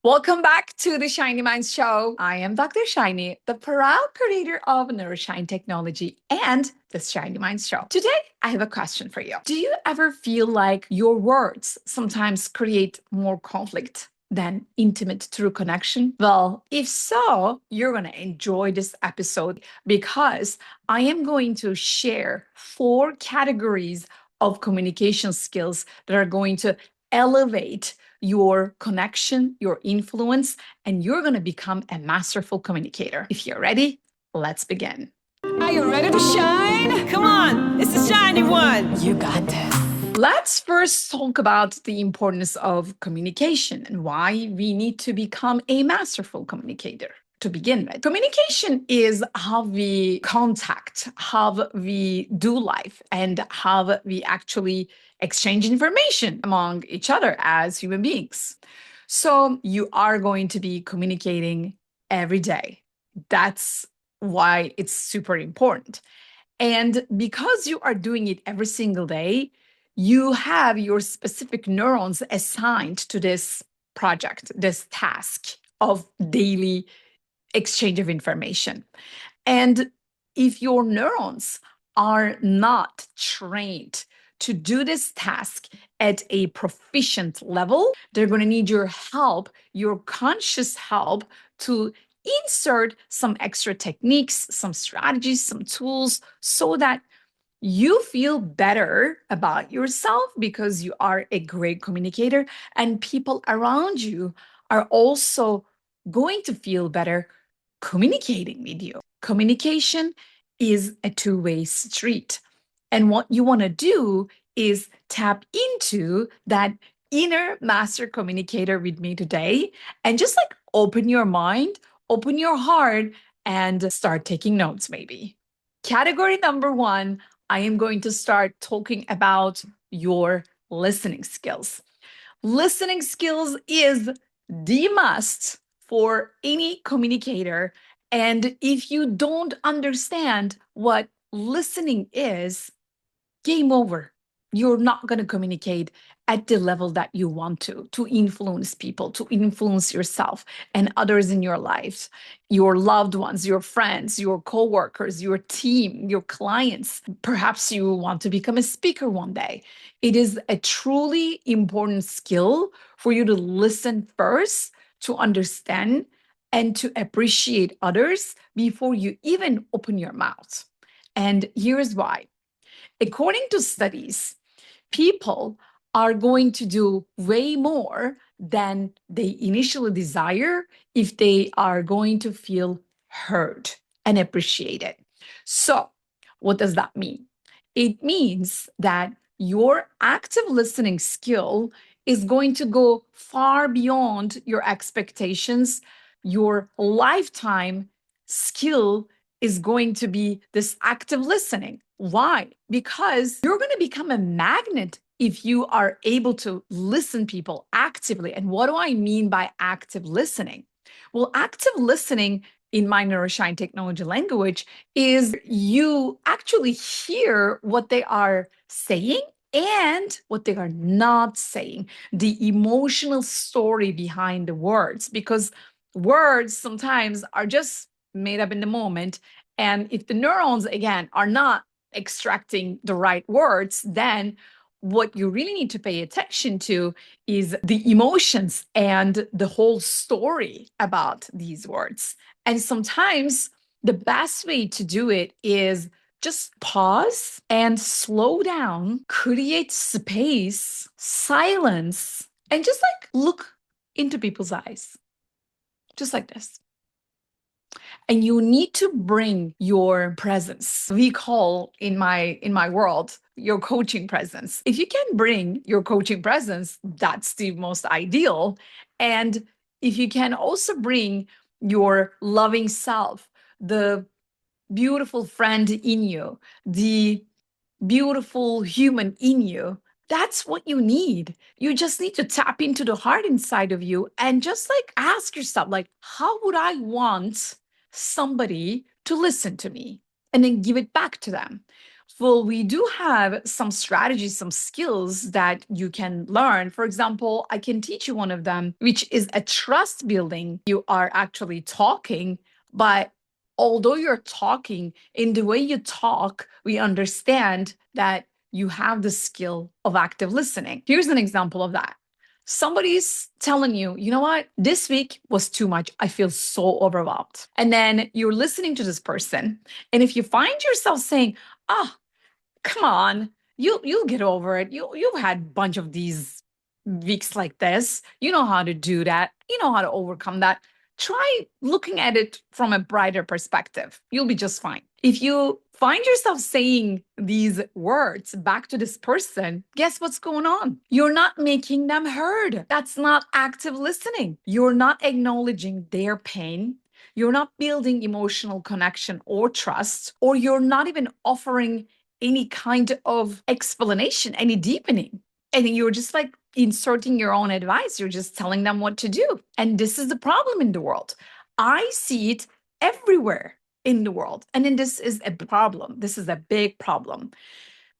Welcome back to the Shiny Minds Show. I am Dr. Shiny, the proud creator of neuro-shine technology and the Shiny Minds Show. Today, I have a question for you. Do you ever feel like your words sometimes create more conflict than intimate true connection? Well, if so, you're going to enjoy this episode because I am going to share 4 categories of communication skills that are going to elevate your connection, your influence, and you're going to become a masterful communicator. If you're ready, let's begin. Are you ready to shine? Come on, it's the shiny one. You got this. Let's first talk about the importance of communication and why we need to become a masterful communicator. To begin with, communication is how we contact, how we do life, and how we actually exchange information among each other as human beings. So you are going to be communicating every day. That's why it's super important. And because you are doing it every single day, you have your specific neurons assigned to this project, this task of daily exchange of information. And if your neurons are not trained to do this task at a proficient level, they're going to need your help, your conscious help, to insert some extra techniques, some strategies, some tools, so that you feel better about yourself because you are a great communicator, and people around you are also going to feel better communicating with you. Communication is a two-way street. And what you want to do is tap into that inner master communicator with me today and just like open your mind, open your heart, and start taking notes maybe. Category number 1, I am going to start talking about your listening skills. Listening skills is the must for any communicator. And if you don't understand what listening is, game over. You're not going to communicate at the level that you want to influence people, to influence yourself and others in your life, your loved ones, your friends, your coworkers, your team, your clients. Perhaps you want to become a speaker one day. It is a truly important skill for you to listen first, to understand, and to appreciate others before you even open your mouth. And here's why. According to studies, people are going to do way more than they initially desire if they are going to feel heard and appreciated. So, what does that mean? It means that your active listening skill is going to go far beyond your expectations. Your lifetime skill is going to be this active listening. Why? Because you're going to become a magnet if you are able to listen people actively. And what do I mean by active listening? Well, active listening in my neuro-shine technology language is you actually hear what they are saying and what they are not saying, the emotional story behind the words, because words sometimes are just made up in the moment. And if the neurons, again, are not extracting the right words, then what you really need to pay attention to is the emotions and the whole story about these words. And sometimes the best way to do it is just pause and slow down, create space, silence, and just like look into people's eyes, just like this. And you need to bring your presence. We call in my world your coaching presence. If you can bring your coaching presence, that's the most ideal. And if you can also bring your loving self, the beautiful friend in you, the beautiful human in you, that's what you need. You just need to tap into the heart inside of you and just like ask yourself, like, how would I want somebody to listen to me? And then give it back to them. Well, we do have some strategies, some skills that you can learn. For example, I can teach you one of them, which is a trust building. You are actually talking, but although you're talking, in the way you talk, we understand that you have the skill of active listening. Here's an example of that. Somebody's telling you, you know what, this week was too much. I feel so overwhelmed. And then you're listening to this person. And if you find yourself saying, oh, come on, you'll get over it. You've had a bunch of these weeks like this. You know how to do that. You know how to overcome that. Try looking at it from a brighter perspective. You'll be just fine. If you find yourself saying these words back to this person, guess what's going on? You're not making them heard. That's not active listening. You're not acknowledging their pain. You're not building emotional connection or trust, or you're not even offering any kind of explanation, any deepening. And you're just like inserting your own advice. You're just telling them what to do. And this is the problem in the world. I see it everywhere in the world. And then this is a problem. This is a big problem.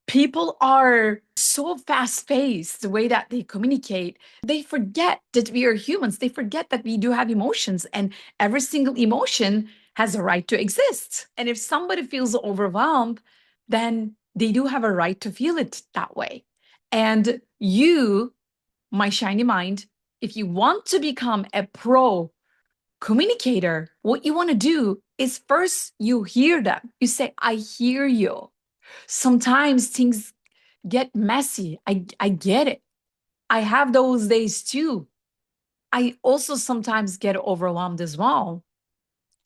People are so fast-paced, the way that they communicate. They forget that we are humans. They forget that we do have emotions, and every single emotion has a right to exist. And if somebody feels overwhelmed, then they do have a right to feel it that way. And you, my shiny mind, if you want to become a pro communicator, what you want to do is first you hear them. You say, I hear you. Sometimes things get messy. I get it. I have those days too. I also sometimes get overwhelmed as well.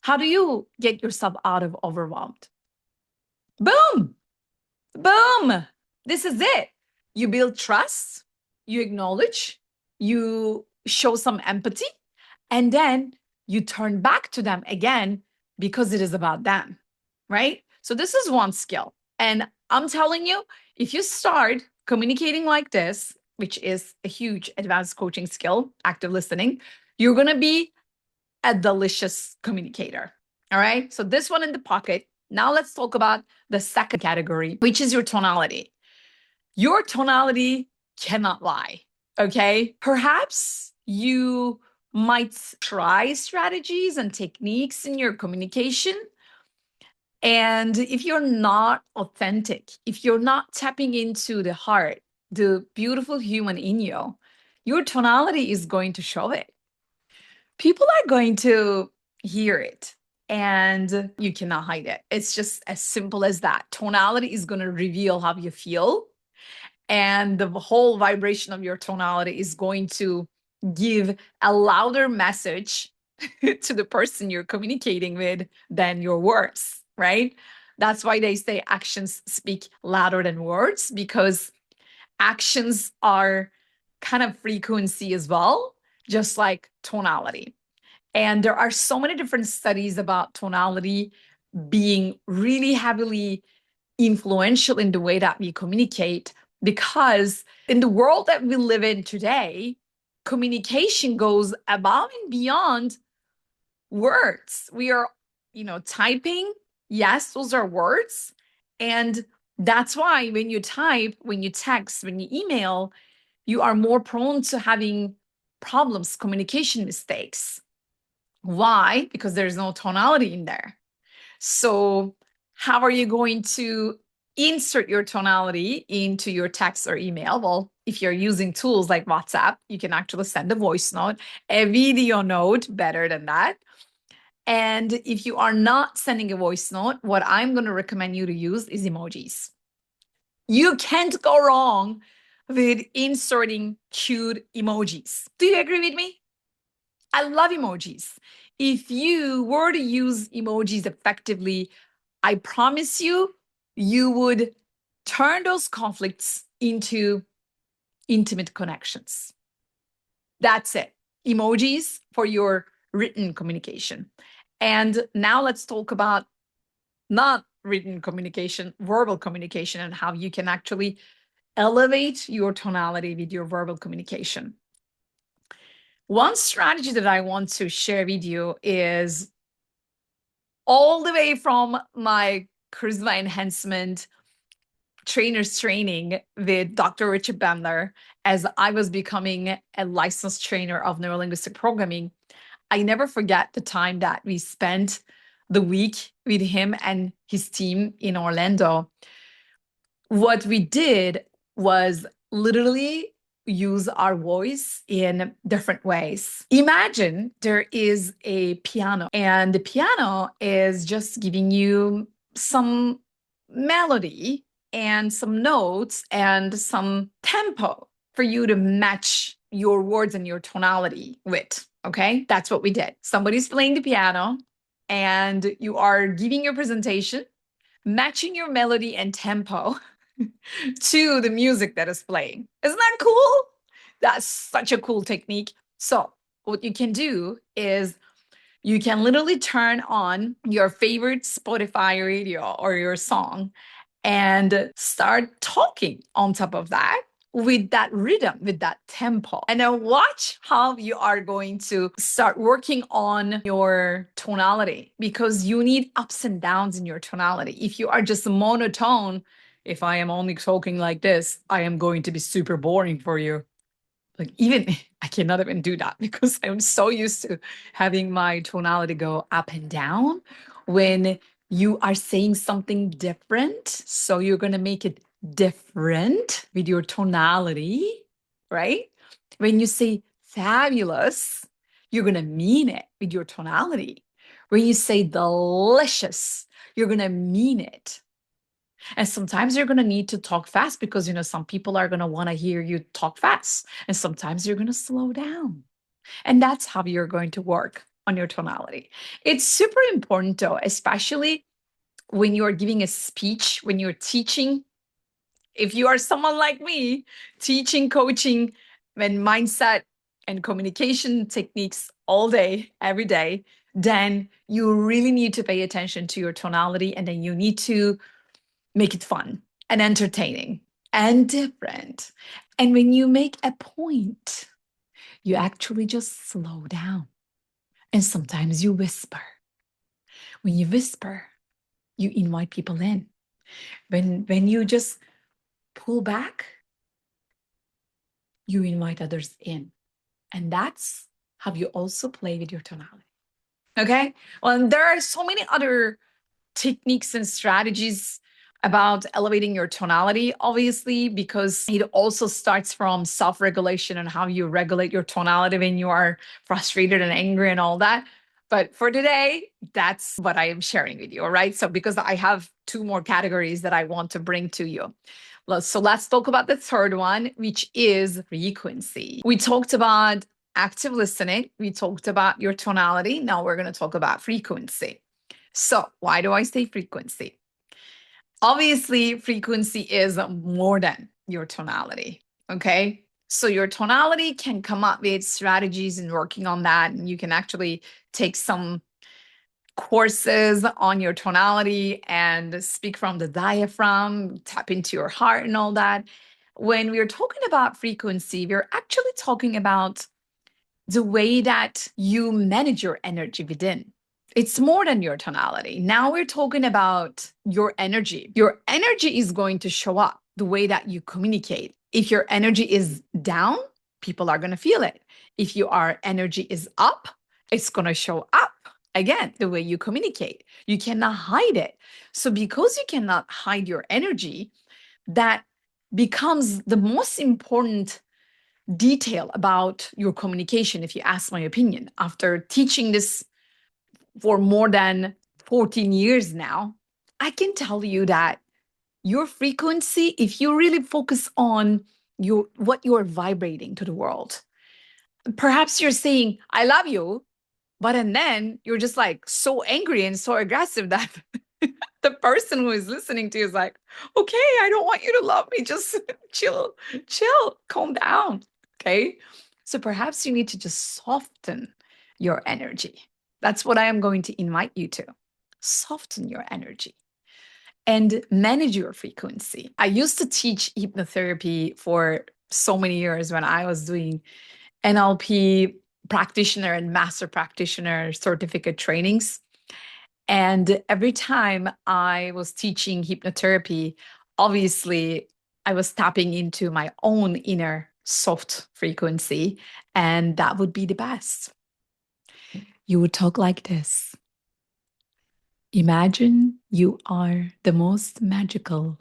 How do you get yourself out of overwhelmed? Boom, boom. This is it. You build trust, you acknowledge, you show some empathy, and then you turn back to them again because it is about them, right? So this is one skill. And I'm telling you, if you start communicating like this, which is a huge advanced coaching skill, active listening, you're going to be a delicious communicator. All right. So this one in the pocket. Now let's talk about the second category, which is your tonality. Your tonality cannot lie. Okay. Perhaps you might try strategies and techniques in your communication. And if you're not authentic, if you're not tapping into the heart, the beautiful human in you, your tonality is going to show it. People are going to hear it, and you cannot hide it. It's just as simple as that. Tonality is going to reveal how you feel, and the whole vibration of your tonality is going to give a louder message to the person you're communicating with than your words, right? That's why they say actions speak louder than words, because actions are kind of frequency as well, just like tonality. And there are so many different studies about tonality being really heavily influential in the way that we communicate, because in the world that we live in today, communication goes above and beyond words. We are, typing. Yes, those are words. And that's why when you type, when you text, when you email, you are more prone to having problems, communication mistakes. Why? Because there's no tonality in there. So how are you going to insert your tonality into your text or email? Well, if you're using tools like WhatsApp, you can actually send a voice note, a video note, better than that. And if you are not sending a voice note, what I'm going to recommend you to use is emojis. You can't go wrong with inserting cute emojis. Do you agree with me? I love emojis. If you were to use emojis effectively, I promise you, you would turn those conflicts into intimate connections. That's it. Emojis for your written communication. And now let's talk about not written communication, verbal communication, and how you can actually elevate your tonality with your verbal communication. One strategy that I want to share with you is all the way from my charisma enhancement trainer's training with Dr. Richard Bandler as I was becoming a licensed trainer of neuro-linguistic programming. I never forget the time that we spent the week with him and his team in Orlando. What we did was literally use our voice in different ways. Imagine there is a piano, and the piano is just giving you some melody and some notes and some tempo for you to match your words and your tonality with. Okay, that's what we did. Somebody's playing the piano, and you are giving your presentation, matching your melody and tempo to the music that is playing. Isn't that cool? That's such a cool technique. So, what you can do is you can literally turn on your favorite Spotify radio or your song and start talking on top of that with that rhythm, with that tempo. And then watch how you are going to start working on your tonality, because you need ups and downs in your tonality. If you are just monotone, if I am only talking like this, I am going to be super boring for you. Like, even I cannot even do that because I'm so used to having my tonality go up and down. When you are saying something different, so you're going to make it different with your tonality, right? When you say fabulous, you're going to mean it with your tonality. When you say delicious, you're going to mean it. And sometimes you're going to need to talk fast because, some people are going to want to hear you talk fast. And sometimes you're going to slow down. And that's how you're going to work on your tonality. It's super important, though, especially when you're giving a speech, when you're teaching. If you are someone like me, teaching, coaching, and mindset and communication techniques all day, every day, then you really need to pay attention to your tonality, and then you need to make it fun and entertaining and different. And when you make a point, you actually just slow down. And sometimes you whisper. When you whisper, you invite people in. When you just pull back, you invite others in. And that's how you also play with your tonality. Okay? Well, there are so many other techniques and strategies about elevating your tonality, obviously, because it also starts from self-regulation and how you regulate your tonality when you are frustrated and angry and all that. But for today, that's what I am sharing with you, all right? So because I have two more categories that I want to bring to you. So let's talk about the third one, which is frequency. We talked about active listening. We talked about your tonality. Now we're going to talk about frequency. So why do I say frequency? Obviously, frequency is more than your tonality, okay? So your tonality can come up with strategies and working on that. And you can actually take some courses on your tonality and speak from the diaphragm, tap into your heart and all that. When we're talking about frequency, we're actually talking about the way that you manage your energy within. It's more than your tonality. Now we're talking about your energy. Your energy is going to show up the way that you communicate. If your energy is down, people are going to feel it. If your energy is up, it's going to show up. Again, the way you communicate. You cannot hide it. So because you cannot hide your energy, that becomes the most important detail about your communication, if you ask my opinion. After teaching this for more than 14 years now, I can tell you that your frequency, if you really focus on what you're vibrating to the world, perhaps you're saying, I love you, but and then you're just like so angry and so aggressive that the person who is listening to you is like, okay, I don't want you to love me. Just chill, calm down. Okay. So perhaps you need to just soften your energy. That's what I am going to invite you to. Soften your energy and manage your frequency. I used to teach hypnotherapy for so many years when I was doing NLP practitioner and master practitioner certificate trainings. And every time I was teaching hypnotherapy, obviously I was tapping into my own inner soft frequency, and that would be the best. You would talk like this. Imagine you are the most magical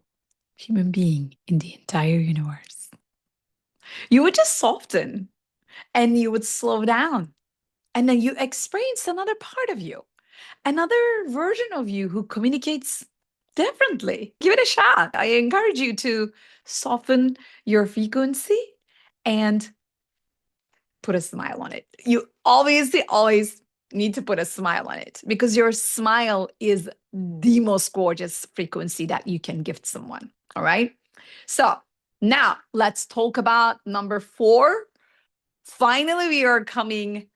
human being in the entire universe. You would just soften and you would slow down. And then you experience another part of you, another version of you who communicates differently. Give it a shot. I encourage you to soften your frequency and put a smile on it. You obviously always need to put a smile on it because your smile is the most gorgeous frequency that you can gift someone. All right. So now let's talk about number 4. Finally, we are coming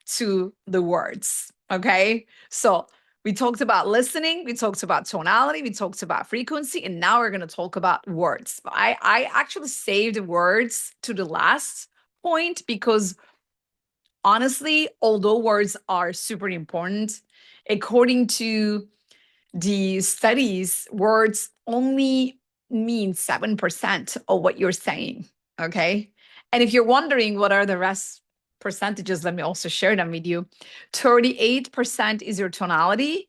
to the words. Okay. So we talked about listening, we talked about tonality, we talked about frequency, and now we're going to talk about words. I actually saved words to the last point because honestly, although words are super important, according to the studies, words only mean 7% of what you're saying. Okay. And if you're wondering what are the rest percentages, let me also share them with you. 38% is your tonality,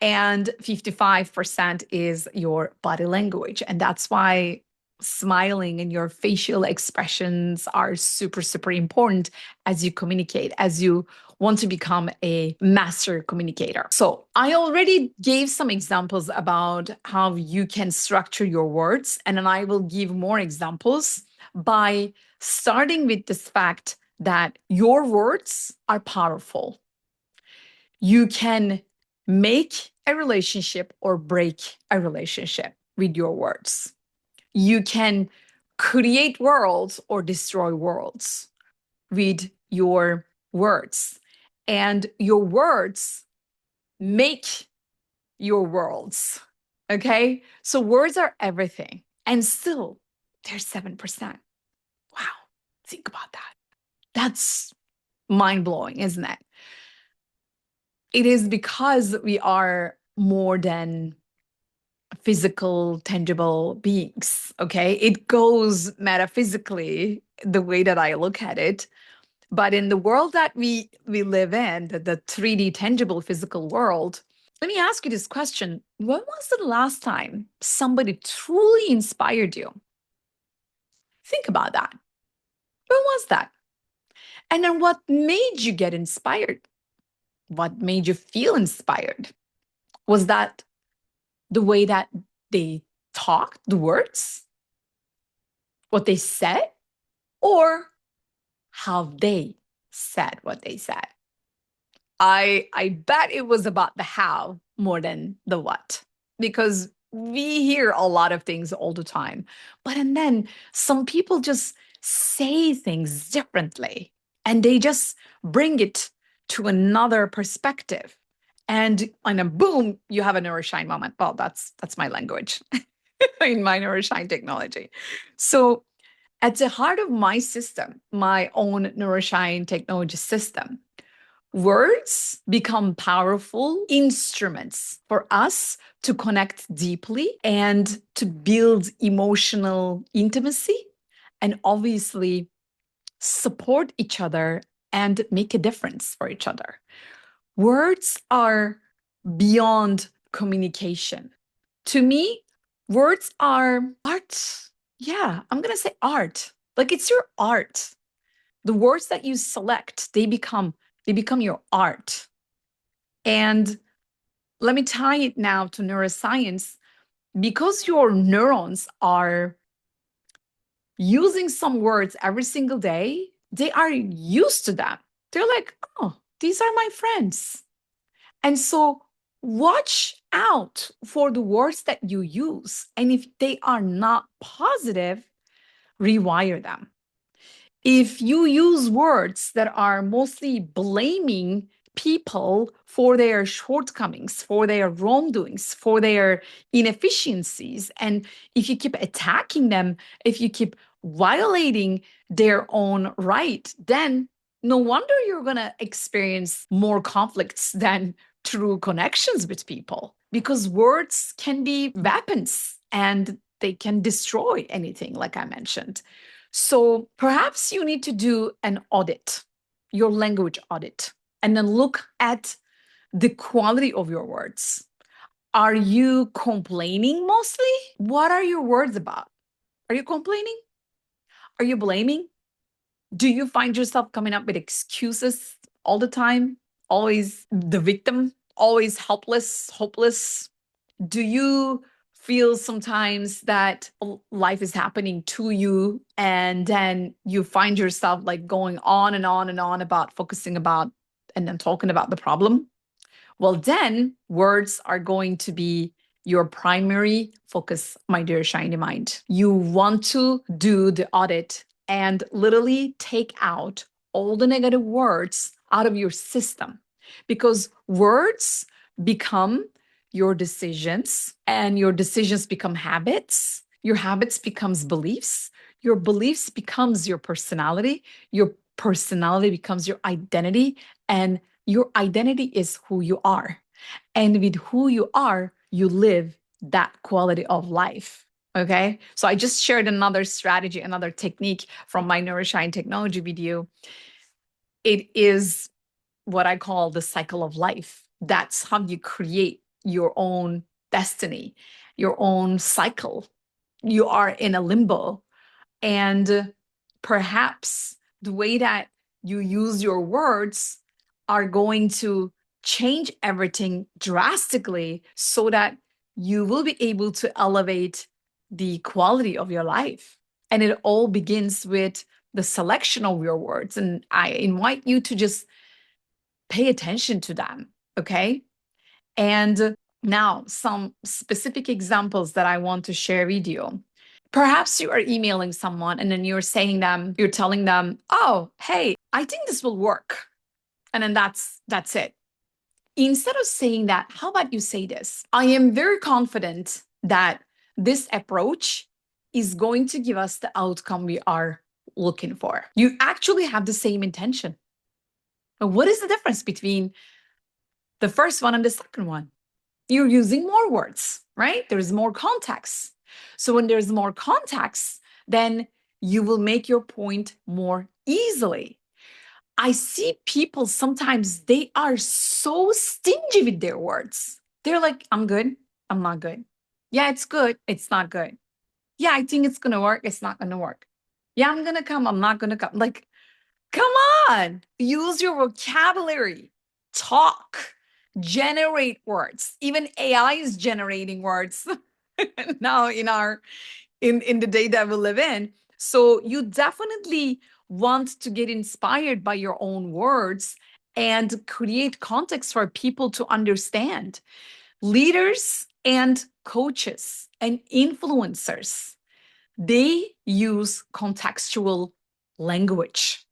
and 55% is your body language. And that's why smiling and your facial expressions are super, super important as you communicate, as you want to become a master communicator. So I already gave some examples about how you can structure your words, and then I will give more examples by starting with this fact that your words are powerful. You can make a relationship or break a relationship with your words. You can create worlds or destroy worlds with your words. And your words make your worlds. Okay? So words are everything. And still, they're 7%. Wow. Think about that. That's mind blowing, isn't it? It is because we are more than physical, tangible beings. Okay. It goes metaphysically the way that I look at it. But in the world that we live in, the 3D tangible physical world, let me ask you this question. When was the last time somebody truly inspired you? Think about that. When was that? And then what made you get inspired? What made you feel inspired? Was that the way that they talked, the words, what they said, or how they said what they said? I bet it was about the how more than the what, because we hear a lot of things all the time. But and then some people just say things differently and they just bring it to another perspective. And then boom, you have a neuro-shine moment. Well, that's my language in my neuro-shine technology. So at the heart of my system, my own neuro-shine technology system, words become powerful instruments for us to connect deeply and to build emotional intimacy and obviously support each other and make a difference for each other. Words are beyond communication. To me, words are art. Yeah, I'm going to say art. Like it's your art. The words that you select, they become your art. And let me tie it now to neuroscience. Because your neurons are using some words every single day, they are used to them. They're like, oh, these are my friends. And so watch out for the words that you use. And if they are not positive, rewire them. If you use words that are mostly blaming people for their shortcomings, for their wrongdoings, for their inefficiencies, and if you keep attacking them, if you keep violating their own right, then no wonder you're going to experience more conflicts than true connections with people, because words can be weapons and They can destroy anything, like I mentioned. So perhaps you need to do an audit, your language audit, and then look at the quality of your words. Are you complaining mostly? What are your words about? Are you complaining? Are you blaming? Do you find yourself coming up with excuses all the time? Always the victim? Always helpless, hopeless? Do you feel sometimes that life is happening to you and then you find yourself like going on and on and on about focusing about and then talking about the problem? Well, then words are going to be your primary focus, my dear shiny mind. You want to do the audit and literally take out all the negative words out of your system, because words become your decisions and your decisions become habits. Your habits becomes beliefs. Your beliefs becomes your personality. Your personality becomes your identity, and your identity is who you are. And with who you are, you live that quality of life. Okay. So I just shared another strategy, another technique from my neuro-shine technology video. It is what I call the cycle of life. That's how you create your own destiny, your own cycle. You are in a limbo. And perhaps the way that you use your words are going to change everything drastically so that you will be able to elevate the quality of your life. And it all begins with the selection of your words. And I invite you to just pay attention to them, okay? And now, some specific examples that I want to share with you. Perhaps you are emailing someone and then you're telling them, oh, hey, I think this will work. And then that's it. Instead of saying that, how about you say this? I am very confident that this approach is going to give us the outcome we are looking for. You actually have the same intention. But what is the difference between the first one and the second one? You're using more words, right? There's more context. So when there's more context, then you will make your point more easily. I see people sometimes they are so stingy with their words. They're like, I'm good, I'm not good. Yeah, it's good, it's not good. Yeah, I think it's gonna work, it's not gonna work. Yeah, I'm gonna come, I'm not gonna come. Like, come on, use your vocabulary, talk, generate words. Even AI is generating words now in the day that we live in. So you definitely want to get inspired by your own words and create context for people to understand. Leaders and coaches and influencers, they use contextual language.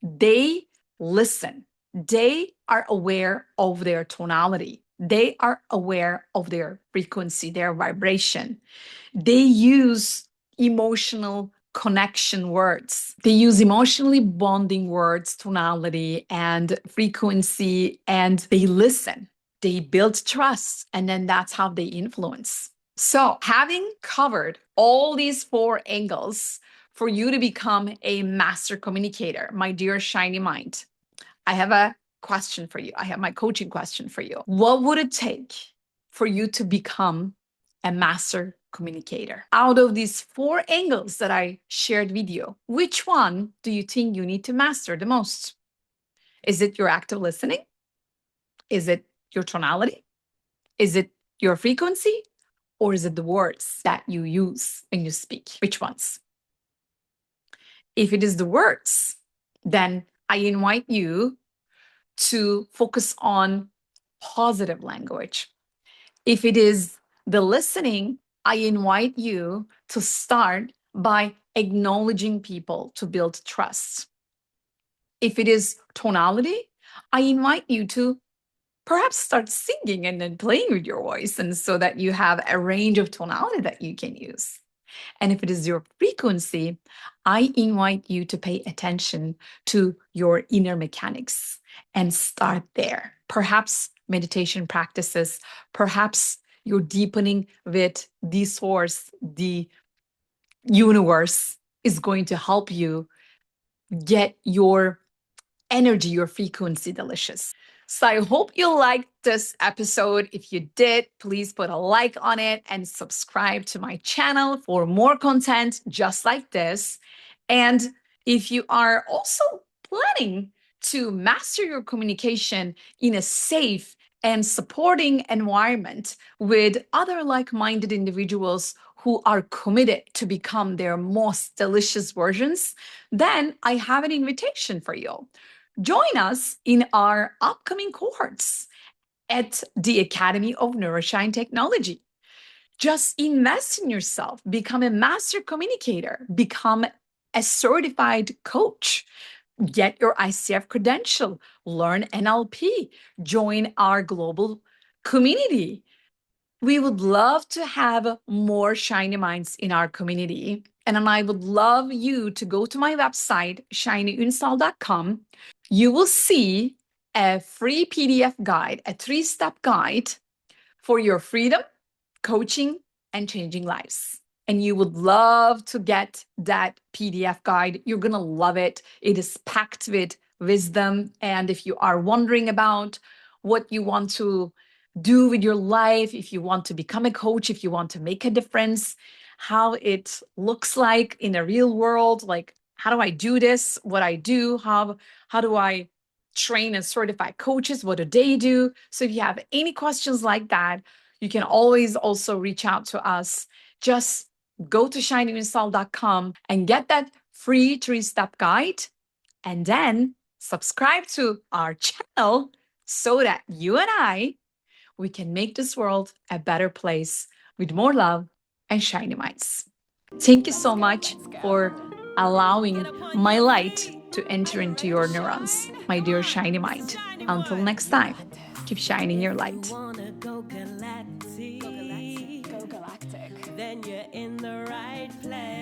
They listen. They are aware of their tonality. They are aware of their frequency, their vibration. They use emotional connection words. They use emotionally bonding words, tonality and frequency, and they listen. They build trust, and then that's how they influence. So, having covered all these four angles for you to become a master communicator, my dear shiny mind, I have a question for you. I have my coaching question for you. What would it take for you to become a master communicator? Out of these four angles that I shared with you, which one do you think you need to master the most? Is it your active listening? Is it your tonality? Is it your frequency? Or is it the words that you use when you speak? Which ones? If it is the words, then I invite you to focus on positive language. If it is the listening, I invite you to start by acknowledging people to build trust. If it is tonality, I invite you to perhaps start singing and then playing with your voice, and so that you have a range of tonality that you can use. And if it is your frequency, I invite you to pay attention to your inner mechanics and start there. Perhaps meditation practices, perhaps You're deepening with the source, the universe is going to help you get your energy, your frequency delicious. So I hope you liked this episode. If you did, please put a like on it and subscribe to my channel for more content just like this. And if you are also planning to master your communication in a safe and supporting environment with other like-minded individuals who are committed to become their most delicious versions, then I have an invitation for you. Join us in our upcoming cohorts at the Academy of Neuro-shine Technology. Just invest in yourself, become a master communicator, become a certified coach, get your ICF credential, learn NLP, join our global community. We would love to have more shiny minds in our community. And I would love you to go to my website, shinyunsal.com. You will see a free PDF guide, a 3-step guide for your freedom, coaching, and changing lives. And you would love to get that PDF guide. You're going to love it. It is packed with wisdom. And if you are wondering about what you want to do with your life, if you want to become a coach, if you want to make a difference, how it looks like in a real world, like how do I do this, what I do, how do I train and certify coaches, what do they do? So if you have any questions like that, you can always also reach out to us. Just go to shinyunsal.com and get that free 3-step guide, and then subscribe to our channel so that you and we can make this world a better place with more love and shiny minds. Thank you so much for allowing my light to enter into your neurons, my dear shiny mind. Until next time, keep shining your light. Go galactic. Then you're in the right place.